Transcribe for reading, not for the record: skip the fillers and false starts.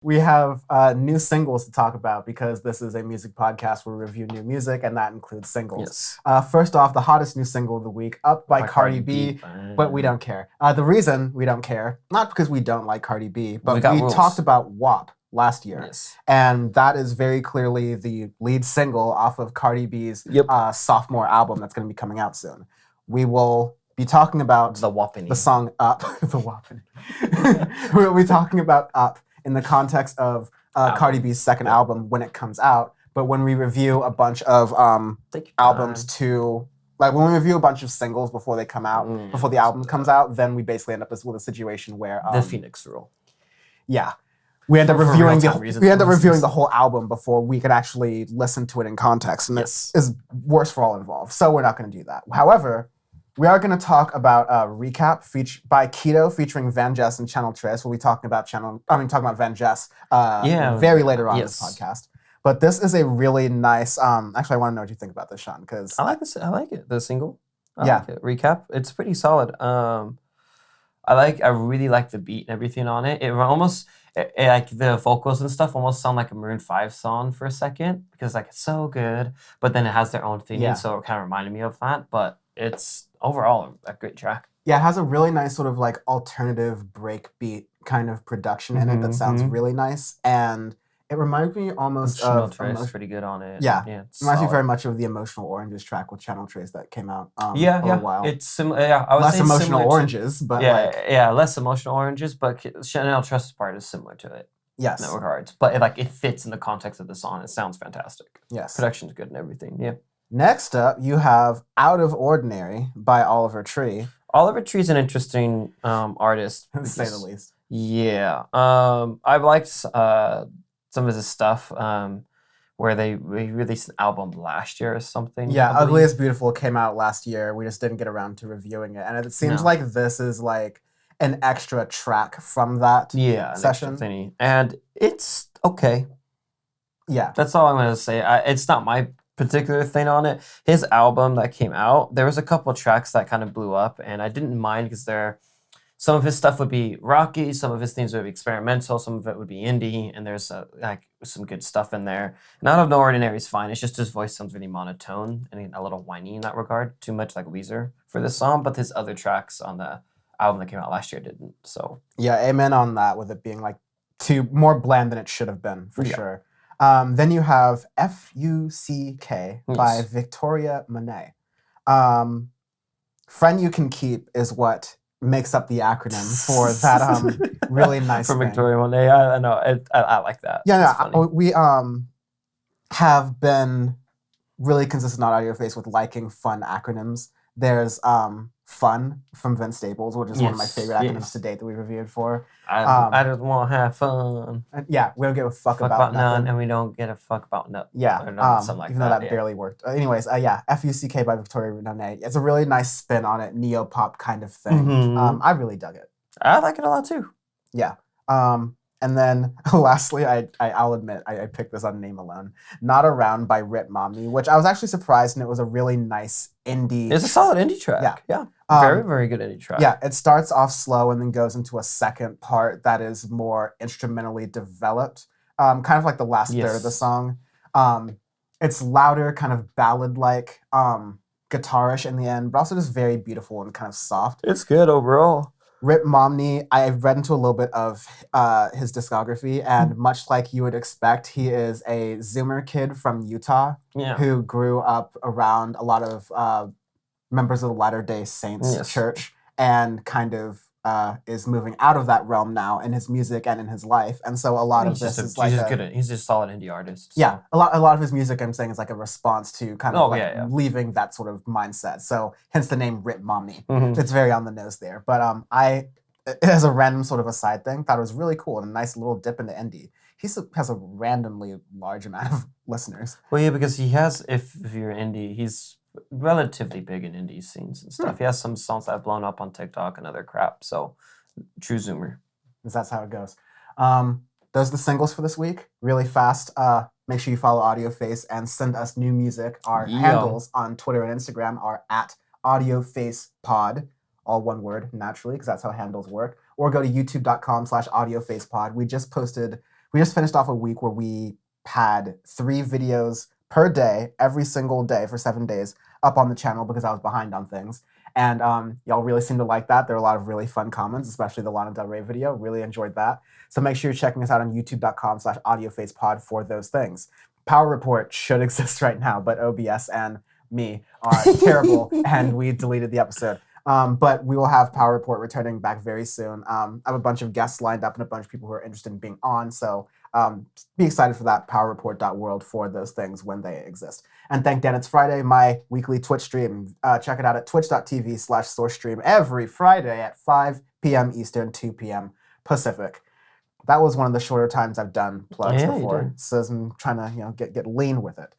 We have new singles to talk about because this is a music podcast where we review new music, and that includes singles. Yes. First off, the hottest new single of the week, Up by Cardi B, fine. but we don't care. The reason we don't care, not because we don't like Cardi B, but We got we rules. talked about WAP last year. Yes. And that is very clearly the lead single off of Cardi B's Yep. sophomore album that's going to be coming out soon. We will be talking about The whopping. the song Up. The Whopping. We'll be talking about Up in the context of Cardi B's second album when it comes out. But when we review a bunch of albums when we review a bunch of singles before they come out, before the album comes out, then we basically end up with a situation where the Phoenix rule. Yeah. We end up For reviewing real-time the whole album before we can actually listen to it in context, and Yes. it is worse for all involved. So we're not going to do that. However, we are going to talk about Recap by Keto featuring Van Jess and Channel Tres. We'll be talking about Van Jess very later on in this podcast. But this is a really nice. Actually, I want to know what you think about this, Sean, because I like this. I like it. The single. I Yeah. like it. Recap. It's pretty solid. I really like the beat and everything on it. It almost like the vocals and stuff almost sound like a Maroon 5 song for a second because like it's so good, but then it has their own thing, so it kind of reminded me of that. But it's overall a great track. Yeah, it has a really nice sort of like alternative breakbeat kind of production in it that sounds really nice, and it reminds me almost of pretty good on it. Yeah, it's reminds me solid. very much of the Emotional Oranges track with Channel Tres that came out a Yeah. little while. It's similar. Yeah, I would Less say Emotional similar to- Oranges, but less Emotional Oranges, but Chanel Trust's part is similar to it yes, in that regards. But it fits in the context of the song. It sounds fantastic. yes. Production's good and everything. Yeah. Next up, you have Out of Ordinary by Oliver Tree. Oliver Tree's an interesting artist, To say the least. Yeah. I've liked some of his stuff. Where they released an album last year or something. Yeah, I believe. Ugly as Beautiful came out last year. We just didn't get around to reviewing it, and it seems like this is like an extra track from that session. Thingy. And it's okay. Yeah, That's all I'm gonna say. It's not my particular thing on it. His album that came out, there was a couple tracks that kind of blew up, and I didn't mind because some of his stuff would be rocky, some of his things would be experimental, some of it would be indie, and there's some good stuff in there. And Out of No Ordinary is fine. It's just his voice sounds really monotone and a little whiny in that regard, too much like Weezer for this song. But his other tracks on the album that came out last year didn't. So yeah, amen on that. With it being like more bland than it should have been for sure. Then you have F.u.c.k. by Victoria Monét. Friend You Can Keep is what makes up the acronym for that really nice from thing. Victoria Monét. I know. I like that. Yeah, we have been really consistent on Audioface with liking fun acronyms. There's Fun from Vince Staples, which is one of my favorite acronyms to date that we reviewed for. I just want to have fun. And yeah, we don't give a fuck about none, and we don't get a fuck about nothing. Yeah, something like even though that barely worked. Anyways, F.u.c.k. by Victoria Monét. It's a really nice spin on it, neo-pop kind of thing. I really dug it. I like it a lot too. Yeah. And then lastly, I'll admit, I picked this on name alone. Not Around by Ritt Momney, which I was actually surprised, and it was a really nice indie. It's a solid indie track. Yeah. Very, very good indie track. Yeah, it starts off slow and then goes into a second part that is more instrumentally developed, kind of like the last third of the song. It's louder, kind of ballad-like, guitarish in the end, but also just very beautiful and kind of soft. It's good overall. Ritt Momney, I've read into a little bit of his discography, and much like you would expect, he is a Zoomer kid from Utah who grew up around a lot of members of the Latter-day Saints church and kind of is moving out of that realm now in his music and in his life. And so a lot of this is like he's just a solid indie artist. So. Yeah, a lot of his music, I'm saying, is like a response to kind of leaving that sort of mindset. So hence the name Ritt Momney. It's very on the nose there. But as a random sort of a side thing, thought it was really cool and a nice little dip into indie. He has a randomly large amount of listeners. Well, yeah, because he has, if you're indie, he's relatively big in indie scenes and stuff. He has some songs that have blown up on TikTok and other crap. So, true Zoomer. That's how it goes. Those are the singles for this week. Really fast. Make sure you follow Audioface and send us new music. Our handles on Twitter and Instagram are at AudiofacePod. All one word, naturally, because that's how handles work. Or go to youtube.com/audiofacepod. We just posted we just finished off a week where we had 3 videos per day, every single day for 7 days up on the channel because I was behind on things. And y'all really seem to like that. There are a lot of really fun comments, especially the Lana Del Rey video. Really enjoyed that. So make sure you're checking us out on youtube.com/audiofacepod for those things. Power Report should exist right now, but OBS and me are terrible, and we deleted the episode. But we will have Power Report returning back very soon. I have a bunch of guests lined up and a bunch of people who are interested in being on. So be excited for that, powerreport.world, for those things when they exist. And thank Dan, it's Friday, my weekly Twitch stream. Check it out at twitch.tv/sourcestream every Friday at 5 p.m. Eastern, 2 p.m. Pacific. That was one of the shorter times I've done plugs before. So I'm trying to get lean with it.